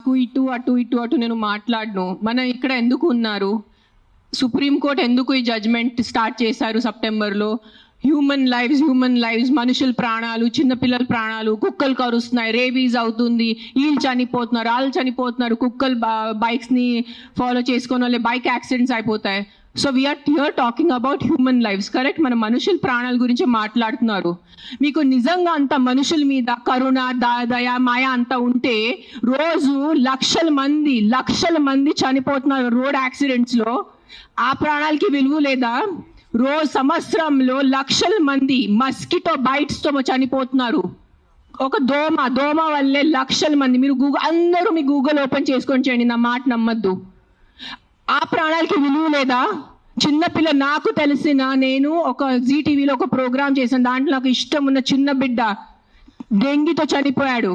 నాకు ఇటు అటు ఇటు అటు నేను మాట్లాడను. మనం ఇక్కడ ఎందుకు ఉన్నారు? సుప్రీంకోర్టు ఎందుకు ఈ జడ్జ్మెంట్ స్టార్ట్ చేశారు సెప్టెంబర్లో? హ్యూమన్ లైవ్స్, మనుషుల ప్రాణాలు, చిన్నపిల్లల ప్రాణాలు, కుక్కలు కరుస్తున్నాయి, రేబీస్ అవుతుంది, వీళ్ళు చనిపోతున్నారు, వాళ్ళు చనిపోతున్నారు, కుక్కలు బైక్స్ని ఫాలో చేసుకొని వాళ్ళే బైక్ యాక్సిడెంట్స్ అయిపోతాయి. So we're here talking about human lives, correct? మన మనుషుల ప్రాణాల గురించి మాట్లాడుతున్నారు. మీకు నిజంగా అంత మనుషుల మీద కరుణ, దయ, మాయ అంతా ఉంటే రోజు లక్షల మంది చనిపోతున్నారు రోడ్ యాక్సిడెంట్స్లో. ఆ ప్రాణాలకి విలువ లేదా? రోజు సంవత్సరంలో లక్షల మంది మస్కిటో బైట్స్తో చనిపోతున్నారు. ఒక దోమ వల్లే లక్షల మంది. మీరు అందరూ మీ గూగుల్ ఓపెన్ చేసుకొని చేయండి, నా మాట నమ్మద్దు. ఆ ప్రాణాలకి విలువ లేదా? చిన్నపిల్ల, నాకు తెలిసిన, నేను ఒక జీటీవీలో ఒక ప్రోగ్రామ్ చేశాను, దాంట్లో నాకు ఇష్టం ఉన్న చిన్న బిడ్డ డెంగీతో చనిపోయాడు.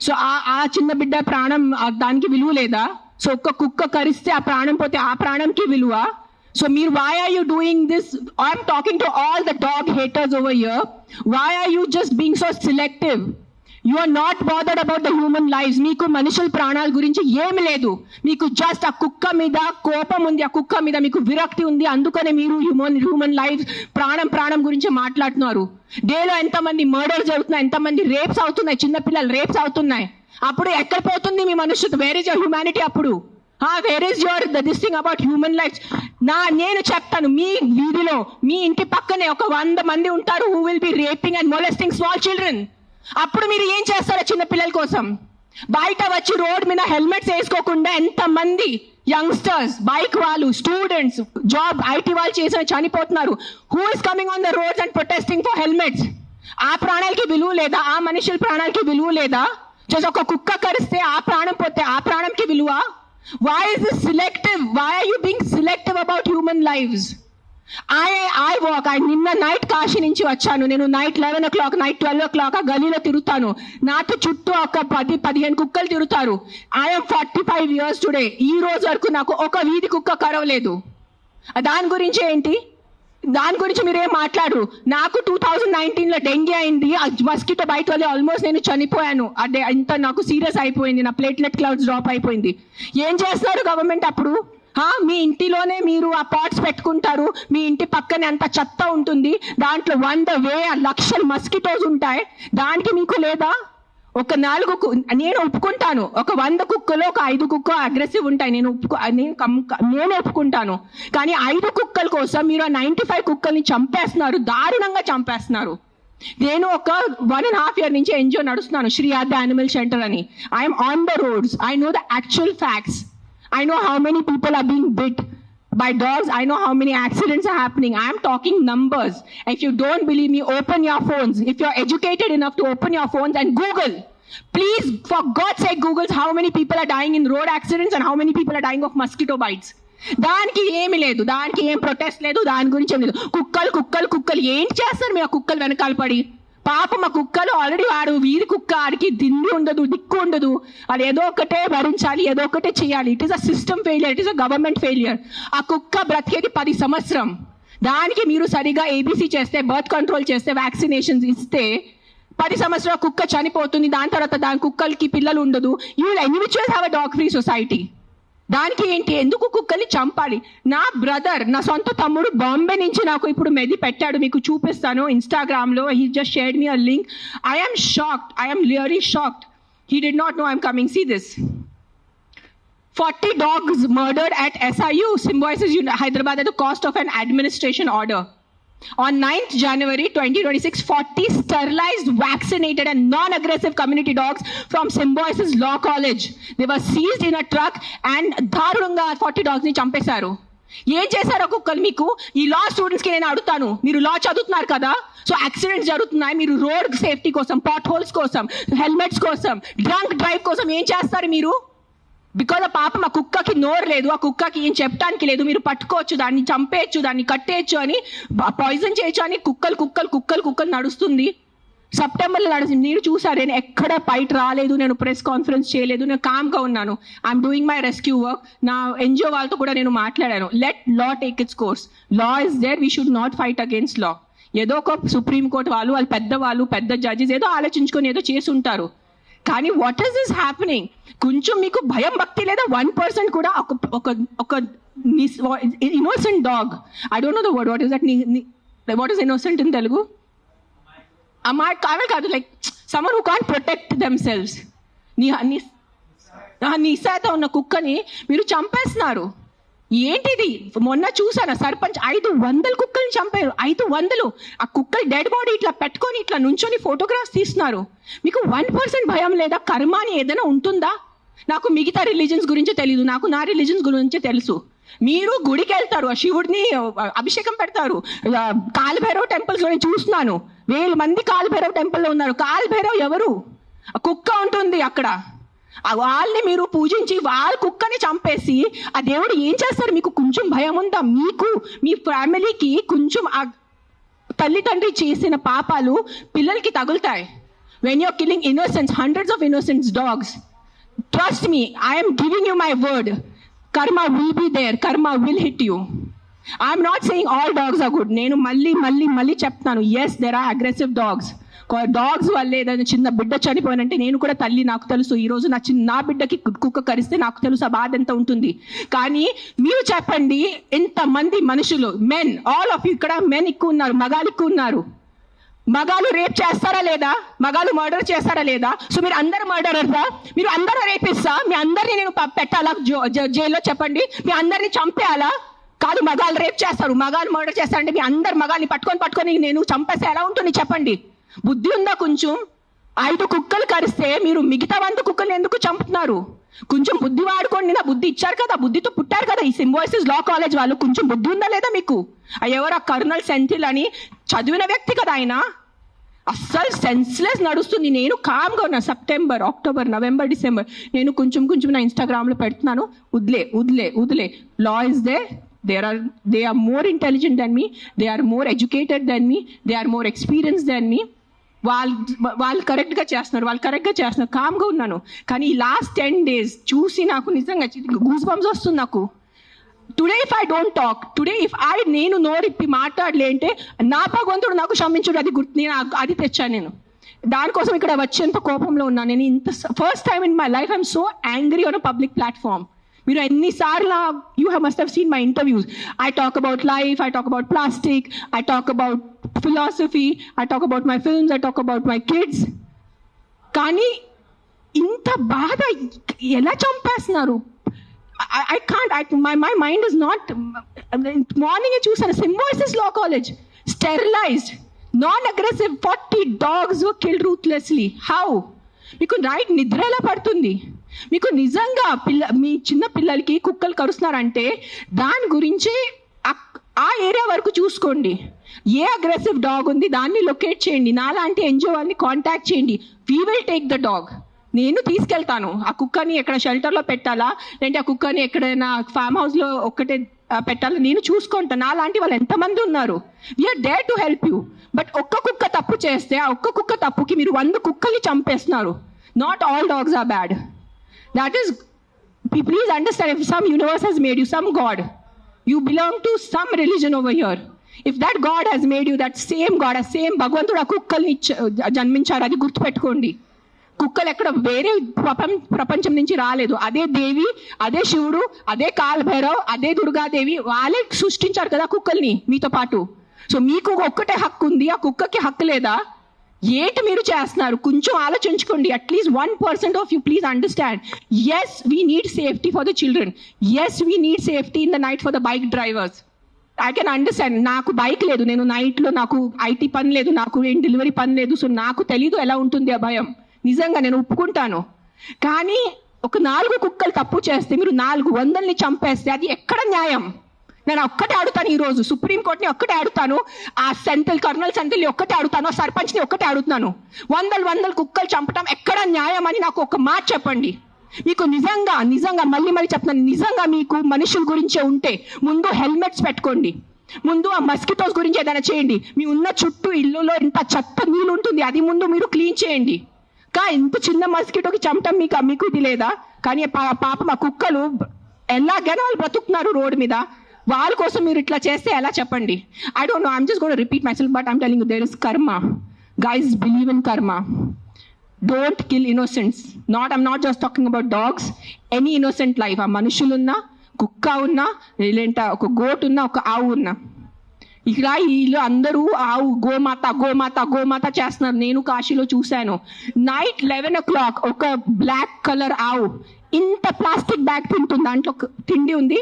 సో ఆ చిన్న బిడ్డ ప్రాణం, దానికి విలువ లేదా? సో ఒక్క కుక్క కరిస్తే ఆ ప్రాణం పోతే ఆ ప్రాణంకి విలువ? So why are you doing this? I'm talking to all the dog haters over here. Why are you just being so selective? You are not bothered about the human lives. మీకు మనుషుల ప్రాణాల గురించి ఏమి లేదు. మీకు జస్ట్ ఆ కుక్క మీద కోపం ఉంది, ఆ కుక్క మీద మీకు విరక్తి ఉంది. అందుకనే మీరు హ్యూమన్ లైఫ్, ప్రాణం గురించి మాట్లాడుతున్నారు. డేలో ఎంతమంది మర్డర్స్ జరుగుతున్నాయి, ఎంతమంది రేప్స్ అవుతున్నాయి, చిన్నపిల్లలు రేప్స్ అవుతున్నాయి. అప్పుడు ఎక్కడ పోతుంది మీ మనుషులు? Where is your humanity? అప్పుడు where is your this thing about human lives? నేను చెప్తాను, మీ వీధిలో, మీ ఇంటి పక్కనే ఒక 100 మంది ఉంటారు who will be raping and molesting small children. అప్పుడు మీరు ఏం చేస్తారో చిన్న పిల్లల కోసం? బయట వచ్చి రోడ్ మీద హెల్మెట్స్ వేసుకోకుండా ఎంతమంది యంగ్స్టర్స్, బైక్ వాళ్ళు, స్టూడెంట్స్, జాబ్ ఐటీ వాళ్ళు చేసిన చనిపోతున్నారు. Who is coming on the roads and protesting for helmets? ఆ ప్రాణాలకి విలువ లేదా? ఆ మనుషుల ప్రాణాలకి విలువ లేదా? జస్ట్ ఒక కుక్క కరిస్తే ఆ ప్రాణం పోతే ఆ ప్రాణంకి విలువ? Why is this selective? Why are you being selective about human lives? I walk. నిన్న నైట్ కాశీ నుంచి వచ్చాను. నేను నైట్ 11 o'clock, నైట్ 12 o'clock ఆ గలీలో తిరుగుతాను. నాతో చుట్టూ ఒక 10-15 కుక్కలు తిరుగుతారు. I'm 45 years today. ఈ రోజు వరకు నాకు ఒక వీధి కుక్క కరవలేదు. దాని గురించి ఏంటి? దాని గురించి మీరేం మాట్లాడరు. నాకు 2019లో డెంగీ అయింది, మస్కిటో బైట్ వల్ల ఆల్మోస్ట్ నేను చనిపోయాను. అదే ఇంత నాకు సీరియస్ అయిపోయింది, నా ప్లేట్లెట్ కౌంట్స్ డ్రాప్ అయిపోయింది. ఏం చేస్తున్నారు గవర్నమెంట్ అప్పుడు? మీ ఇంటిలోనే మీరు ఆ పాట్స్ పెట్టుకుంటారు, మీ ఇంటి పక్కనే అంత చెత్త ఉంటుంది, దాంట్లో 100,000 లక్షల మస్కిటోస్ ఉంటాయి. దానికి మీకు లేదా? ఒక 4 నేను ఒప్పుకుంటాను, ఒక 100 కుక్కలో ఒక 5 కుక్క అగ్రెసివ్ ఉంటాయి, నేను ఒప్పుకుంటాను. కానీ 5 కుక్కల కోసం మీరు 95 కుక్కల్ని చంపేస్తున్నారు, దారుణంగా చంపేస్తున్నారు. నేను ఒక 1.5 year నుంచి ఎన్జిఓ నడుస్తున్నాను, శ్రీ ఆద్య యానిమల్ షెల్టర్ అని. I'm on the roads. I know the actual facts. I know how many people are being bit by dogs. I know how many accidents are happening. I am talking numbers. If you don't believe me, open your phones. If you're educated enough to open your phones and Google. Please, for God's sake, Google how many people are dying in road accidents and how many people are dying of mosquito bites. దానికి ఏమి లేదు, దానికి ఏం protest లేదు, దాని గురించి ఏం లేదు. కుక్కలు ఏం చేస్తారు మీ ఆ కుక్కలు వెనకాల పడి? పాపం ఆ కుక్కలు ఆల్రెడీ వాడు వీధి కుక్క, ఆడికి దిండి ఉండదు, దిక్కు ఉండదు. అది ఏదో ఒకటే భరించాలి, ఏదో ఒకటే చేయాలి. It is a system failure, it is a government failure. ఆ కుక్క బ్రతికేది 10 సంవత్సరం. దానికి మీరు సరిగా ఏబీసీ చేస్తే, బర్త్ కంట్రోల్ చేస్తే, వ్యాక్సినేషన్స్ ఇస్తే 10 సంవత్సరాల కుక్క చనిపోతుంది. దాని తర్వాత దాని కుక్కలకి పిల్లలు ఉండదు. You will anyways have a dog free society. దానికి ఏంటి? ఎందుకు కుక్కల్ని చంపాలి? నా బ్రదర్, నా సొంత తమ్ముడు బాంబే నుంచి నాకు ఇప్పుడు మెది పెట్టాడు, మీకు చూపిస్తాను ఇన్స్టాగ్రామ్లో. He just shared me a link. I am shocked. I am really shocked. He did not know I'm coming. See this. 40 dogs murdered at SIU, Symbiosis Hyderabad at the cost of an administration order. On 9th January 2026, 40 sterilized, vaccinated and non-aggressive community dogs from Symbiosis Law College. They were seized in a truck and దారుణంగా 40 dogs ని చంపేశారు. ఏం చేశారు కుక్కలు మీకు? ఈ లా స్టూడెంట్స్కి నేను అడుగుతాను, మీరు లా చదువుతున్నారు కదా, సో యాక్సిడెంట్స్ జరుగుతున్నాయి, మీరు రోడ్ సేఫ్టీ కోసం, పాట్ హోల్స్ కోసం, హెల్మెట్స్ కోసం, డ్రంక్ డ్రైవ్ కోసం ఏం చేస్తారు మీరు? బికాజ్ ఆ పాపం ఆ కుక్కకి నోరు లేదు, ఆ కుక్కకి ఏం చెప్పడానికి లేదు. మీరు పట్టుకోవచ్చు, దాన్ని చంపేయచ్చు, దాన్ని కట్టేయచ్చు, అని పాయిజన్ చేయొచ్చు అని కుక్కలు నడుస్తుంది. సెప్టెంబర్లో నడుస్తుంది. మీరు చూసారు, నేను ఎక్కడ ఫైట్ రాలేదు, నేను ప్రెస్ కాన్ఫరెన్స్ చేయలేదు, నేను కామ్గా ఉన్నాను. I'm doing my rescue work. నా ఎన్జిఓ వాళ్ళతో కూడా నేను మాట్లాడాను. Let law take its course. Law is there, we should not fight against law. ఏదో ఒక సుప్రీంకోర్టు వాళ్ళు పెద్ద జడ్జెస్ ఏదో ఆలోచించుకొని ఏదో చేసి ఉంటారు. కానీ వాట్ ఈస్ దిస్ హ్యాపెనింగ్? కొంచెం మీకు భయం భక్తి లేదా? 1% కూడా ఒక innocent dog, I don't know the word, what is that, what is innocent in Telugu? అమ్మాయి కాదు, like someone who can't protect themselves. నిస్సాయిత ఉన్న కుక్కని మీరు చంపేస్తున్నారు. ఏంటిది? మొన్న చూసాను సర్పంచ్ 500 కుక్కల్ని చంపారు. 500. ఆ కుక్కలు డెడ్ బాడీ ఇట్లా పెట్టుకొని ఇట్లా నుంచొని ఫోటోగ్రాఫ్స్ తీస్తున్నారు. మీకు 1% భయం లేదా? కర్మ అని ఏదైనా ఉంటుందా? నాకు మిగతా రిలీజన్స్ గురించి తెలీదు, నాకు నా రిలీజన్స్ గురించి తెలుసు. మీరు గుడికి వెళ్తారు, ఆ శివుడిని అభిషేకం పెడతారు. కాలభైరవ్ టెంపుల్స్ లో చూస్తున్నాను, 1000 మంది కాలభైరవ్ టెంపుల్లో ఉన్నారు. కాలభైరవ్ ఎవరు? కుక్క ఉంటుంది అక్కడ. వాళ్ళని మీరు పూజించి వాళ్ళ కుక్కని చంపేసి ఆ దేవుడు ఏం చేస్తారు? మీకు కొంచెం భయం ఉందా? మీకు మీ ఫ్యామిలీకి కొంచెం ఆ తల్లిదండ్రి చేసిన పాపాలు పిల్లలకి తగులుతాయి. When you're killing innocence, hundreds of innocence dogs, trust me, I am giving you my word, karma will be there, karma will hit you. I am not saying all dogs are good. నేను మళ్ళీ చెప్తాను, yes there are aggressive dogs. Dogs వల్ల ఏదైనా చిన్న బిడ్డ చనిపోయినంటే, నేను కూడా తల్లి, నాకు తెలుసు. ఈరోజు నా బిడ్డకి కుక్క కరిస్తే నాకు తెలుసు ఆ బాధ ఎంత ఉంటుంది. కానీ మీరు చెప్పండి, ఇంతమంది మనుషులు, మెన్, ఆల్ ఆఫ్ యూ, ఇక్కడ మెన్ ఎక్కువ ఉన్నారు, మగాలు ఎక్కువ ఉన్నారు. మగాలు రేప్ చేస్తారా లేదా? మగాలు మర్డర్ చేస్తారా లేదా? సో మీరు అందరు మర్డరర్సా? మీరు అందరూ రేపిస్తా? మీ అందరినీ నేను పెట్టాలా జైల్లో? చెప్పండి, మీ అందరినీ చంపేయాలా? కాదు, మగాలు రేప్ చేస్తారు, మగాలు మర్డర్ చేస్తారంటే మీ అందరు మగాల్ని పట్టుకొని నేను చంపేస్తే ఎలా ఉంటుంది చెప్పండి? బుద్ధి ఉందా కొంచెం? 5 కుక్కలు కరిస్తే మీరు మిగతా 100 కుక్కల్ని ఎందుకు చంపుతున్నారు? కొంచెం బుద్ధి వాడుకోండి. నా బుద్ధి ఇచ్చారు కదా, బుద్ధితో పుట్టారు కదా ఈ సింబాయిసిస్ లా కాలేజ్ వాళ్ళు. కొంచెం బుద్ధి ఉందా లేదా మీకు? ఎవరు ఆ కర్నల్ సెంథిల్ అని చదివిన వ్యక్తి కదా ఆయన. అస్సలు సెన్స్లెస్ నడుస్తుంది. నేను కామ్గా ఉన్నా. సెప్టెంబర్, అక్టోబర్, నవంబర్, డిసెంబర్ నేను కొంచెం నా ఇన్స్టాగ్రామ్లో పెడుతున్నాను, వదిలే. Law is they. They are more intelligent than me, they are more educated than me, they are more experienced than me. వాళ్ళు కరెక్ట్గా చేస్తున్నారు, కామ్గా ఉన్నాను. కానీ ఈ లాస్ట్ 10 days చూసి నాకు నిజంగా గూస్ బంప్స్ వస్తుంది నాకు. Today if I don't talk, నేను నోరిప్పి మాట్లాడలే అంటే నా భగవంతుడు నాకు క్షమించుడు, అది గుర్తు, నేను అది తెచ్చాను. నేను దానికోసం ఇక్కడ వచ్చేంత కోపంలో ఉన్నాను. నేను first time in my life I'm so angry on a public platform. మీరు ఎన్నిసార్లు must have seen my interviews. I talk about life, I talk about plastic, I talk about philosophy, I talk about my films, I talk about my kids. కానీ ఇంత బాధ ఎలా చంపేస్తున్నారు? I can't, my mind is not. Morning చూసాను, Symbiosis law college, sterilised, non-aggressive 40 dogs were killed ruthlessly. How? మీకు night నిద్ర ఎలా పడుతుంది? మీకు నిజంగా మీ చిన్న పిల్లలకి కుక్కలు కరుస్తున్నారంటే దాని గురించి ఆ ఏరియా వరకు చూసుకోండి. ఏ అగ్రెసివ్ డాగ్ ఉంది దాన్ని లొకేట్ చేయండి. నాలాంటి ఎన్జిఓ వాళ్ళని కాంటాక్ట్ చేయండి. We will take the dog. నేను తీసుకెళ్తాను. ఆ కుక్కని ఎక్కడ షెల్టర్లో పెట్టాలా, లేదంటే ఆ కుక్కని ఎక్కడైనా ఫామ్ హౌస్లో ఒక్కటే పెట్టాలా, నేను చూసుకుంటాను. నాలాంటి వాళ్ళు ఎంతమంది ఉన్నారు. We're there to help you. But ఒక్క కుక్క తప్పు చేస్తే ఆ ఒక్క కుక్క తప్పుకి మీరు 100 కుక్కల్ని చంపేస్తున్నారు. Not all dogs are bad. That is, please understand, if some universe has made you, some God, you belong to some religion over here. If that God has made you, that same God, a same భగవంతుడు ఆ కుక్కల్ని జన్మించారు, అది గుర్తుపెట్టుకోండి. కుక్కలు ఎక్కడ వేరే ప్రపంచం నుంచి రాలేదు. అదే దేవి, అదే శివుడు, అదే కాలభైరవ్, అదే దుర్గాదేవి, వాళ్ళే సృష్టించారు కదా కుక్కల్ని మీతో పాటు. సో మీకు ఒక్కటే హక్కు ఉంది, ఆ కుక్కకి హక్కు లేదా? ఏంటి మీరు చేస్తున్నారు? కొంచెం ఆలోచించుకోండి. At least 1% of you please understand. Yes we need safety for the children. Yes we need safety in the night for the bike drivers. I can understand. నాకు బైక్ లేదు, నేను నైట్లో నాకు ఐటీ పని లేదు, నాకు ఏం డెలివరీ పని లేదు. సో నాకు తెలీదు ఎలా ఉంటుంది ఆ భయం. నిజంగా నేను ఒప్పుకుంటాను. కానీ ఒక 4 కుక్కలు తప్పు చేస్తే మీరు 400ని చంపేస్తే అది ఎక్కడ న్యాయం? నేను ఒక్కటే అడుగుతాను, ఈరోజు సుప్రీంకోర్టుని ఒక్కటే అడుగుతాను, ఆ కర్నల్ సెంథిల్ని ఒక్కటే అడుగుతాను, ఆ సర్పంచ్ని ఒక్కటే అడుగుతాను. 100 కుక్కలు చంపటం ఎక్కడ న్యాయం అని నాకు ఒక మాట చెప్పండి. మీకు నిజంగా మళ్ళీ చెప్తున్నాను, నిజంగా మీకు మనుషుల గురించే ఉంటే ముందు హెల్మెట్స్ పెట్టుకోండి. ముందు ఆ మస్కిటోస్ గురించి ఏదైనా చేయండి. మీ ఉన్న చుట్టూ ఇల్లులో ఇంత చెత్త నీళ్ళు ఉంటుంది, అది ముందు మీరు క్లీన్ చేయండి. ఇంత చిన్న మస్కిటోకి చంపటం మీకు ఇది లేదా? కానీ పాపం ఆ కుక్కలు ఎలాగైనా వాళ్ళు బ్రతుకుతున్నారు రోడ్డు మీద. వాళ్ళ కోసం మీరు ఇట్లా చేస్తే ఎలా చెప్పండి? I don't know, I'm just gonna repeat myself, but I'm telling you there is karma. Guys, believe in karma. Don't kill innocents. I'm not just talking about dogs, any innocent life. ఆ మనుషులున్నా, కుక్క ఉన్నా, లేదంటే ఒక గోట్ ఉన్నా, ఒక ఆవు ఉన్నా. ఇక్కడ వీళ్ళు అందరూ ఆవు గోమాత గోమాత గోమాత చేస్తున్నారు. నేను కాశీలో చూశాను. నైట్ 11 o'clock ఒక బ్లాక్ కలర్ ఆవు ఇంత ప్లాస్టిక్ బ్యాగ్ తింటుంది. దాంట్లో తిండి ఉంది.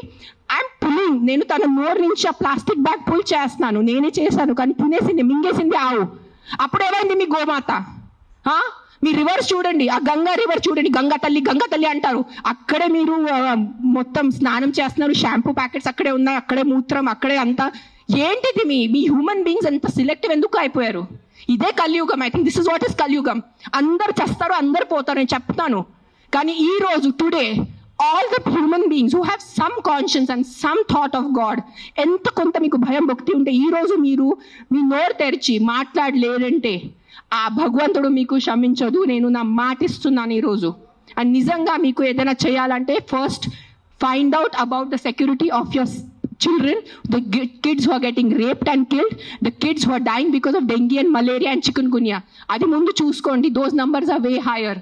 ఐఎమ్ పుల్లింగ్, నేను తన నోరు నుంచి ఆ ప్లాస్టిక్ బ్యాగ్ పుల్ చేస్తున్నాను. నేనే చేశాను, కానీ తినేసింది, మింగేసింది ఆవు. అప్పుడేమైంది మీ గోమాత? మీ రివర్స్ చూడండి, ఆ గంగా రివర్ చూడండి, గంగా తల్లి అంటారు. అక్కడే మీరు మొత్తం స్నానం చేస్తున్నారు, షాంపూ ప్యాకెట్స్ అక్కడే ఉన్నాయి, అక్కడే మూత్రం, అక్కడే అంతా. ఏంటిది మీ హ్యూమన్ బీయింగ్స్ ఎంత సిలెక్టివ్ ఎందుకు అయిపోయారు? ఇదే కలియుగం. I think this is what is కలియుగం. అందరు చేస్తారు, అందరు పోతారు, నేను చెప్తాను. కానీ ఈ రోజు today all the human beings who have some conscience and some thought of God, ఎంత కొంత మీకు భయం భక్తి ఉంటే ఈ రోజు మీరు మీ నోరు తెరిచి మాట్లాడలేదంటే ఆ భగవంతుడు మీకు క్షమించదు. నేను నా మాటిస్తున్నాను ఈరోజు. అండ్ నిజంగా మీకు ఏదైనా చేయాలంటే first find out about the security of your children, the kids who are getting raped and killed, the kids who are dying because of dengue and malaria and chikungunya. అది ముందు చూసుకోండి. those numbers are way higher.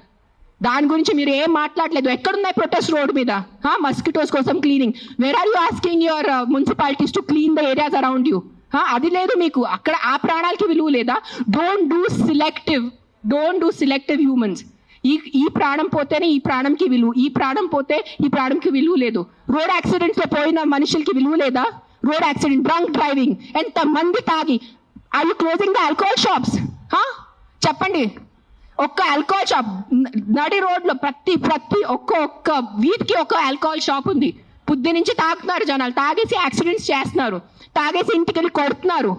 దాని గురించి మీరు ఏం మాట్లాడలేదు. ఎక్కడున్నాయి protest road మీద? మస్కిటోస్ కోసం cleaning. Where are you asking your municipalities to clean the areas around you? అది లేదు మీకు. అక్కడ ఆ ప్రాణాలకి విలువ లేదా? Don't do selective humans. ఈ ప్రాణం పోతేనే ఈ ప్రాణంకి విలువ, ఈ ప్రాణం పోతే ఈ ప్రాణంకి విలువ లేదు. రోడ్ యాక్సిడెంట్స్ లో పోయిన మనుషులకి విలువ లేదా? రోడ్ యాక్సిడెంట్, డ్రంక్ డ్రైవింగ్, ఎంత మంది తాగి. Are you closing the alcohol shops? చెప్పండి. ఒక్క ఆల్కహాల్ షాప్ నడి రోడ్లో ప్రతి ఒక్క వీధికి ఒక ఆల్కహాల్ షాప్ ఉంది. పొద్దు నుంచి తాగుతున్నారు జనాలు, తాగేసి యాక్సిడెంట్స్ చేస్తున్నారు, తాగేసి ఇంటికి వెళ్ళి కొడుతున్నారు.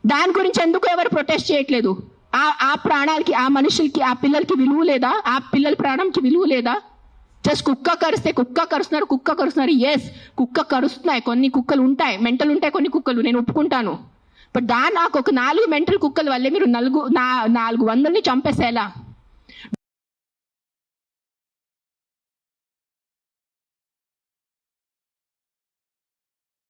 దాని గురించి ఎందుకు ఎవరు ప్రొటెస్ట్ చేయట్లేదు? ఆ ప్రాణాలకి, ఆ మనుషులకి, ఆ పిల్లలకి విలువ లేదా? ఆ పిల్లల ప్రాణంకి విలువ లేదా? జస్ట్ కుక్క కరుస్తున్నారు. ఎస్, కుక్క కరుస్తున్నాయి. కొన్ని కుక్కలు ఉంటాయి, మెంటల్ ఉంటాయి కొన్ని కుక్కలు, నేను ఒప్పుకుంటాను. బట్ నాకు ఒక 4 మెంటల్ కుక్కల వల్లే మీరు 400ని చంపేసేలా?